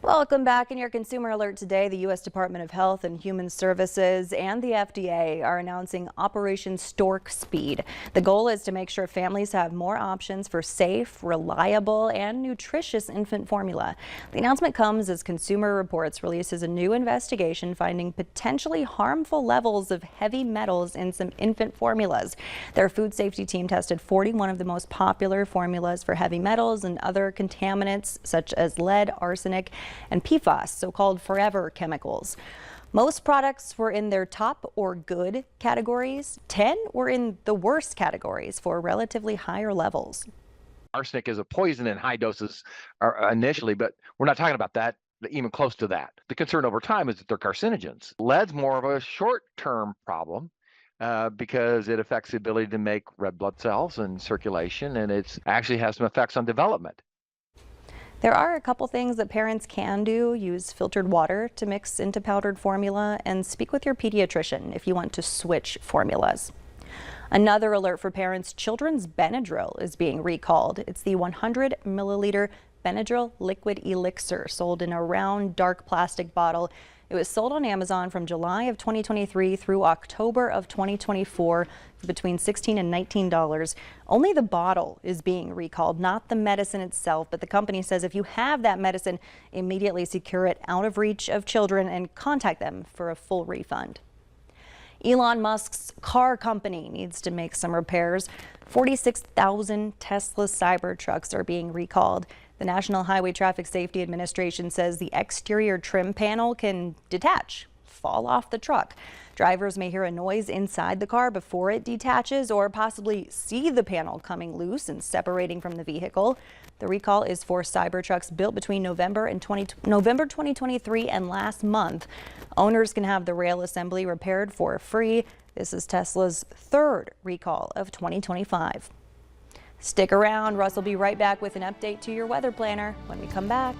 Welcome back. In your consumer alert today, the U.S. Department of Health and Human Services and the FDA are announcing Operation Stork Speed. The goal is to make sure families have more options for safe, reliable, and nutritious infant formula. The announcement comes as Consumer Reports releases a new investigation finding potentially harmful levels of heavy metals in some infant formulas. Their food safety team tested 41 of the most popular formulas for heavy metals and other contaminants such as lead, arsenic, and PFAS, so-called forever chemicals. Most products were in their top or good categories. 10 were in the worst categories for relatively higher levels. Arsenic is a poison in high doses initially, but we're not talking about that, even close to that. The concern over time is that they're carcinogens. Lead's more of a short-term problem because it affects the ability to make red blood cells and circulation, and it actually has some effects on development. There are a couple things that parents can do. Use filtered water to mix into powdered formula, and speak with your pediatrician if you want to switch formulas. Another alert for parents: children's Benadryl is being recalled. It's the 100 milliliter Benadryl liquid elixir sold in a round dark plastic bottle. It was sold on Amazon from July of 2023 through October of 2024 for between $16 and $19. Only the bottle is being recalled, not the medicine itself. But the company says if you have that medicine, immediately secure it out of reach of children and contact them for a full refund. Elon Musk's car company needs to make some repairs. 46,000 Tesla Cybertrucks are being recalled. The National Highway Traffic Safety Administration says the exterior trim panel can detach, fall off the truck. Drivers may hear a noise inside the car before it detaches, or possibly see the panel coming loose and separating from the vehicle. The recall is for Cybertrucks built between November 2023 and last month. Owners can have the rail assembly repaired for free. This is Tesla's third recall of 2025. Stick around. Russ will be right back with an update to your weather planner when we come back.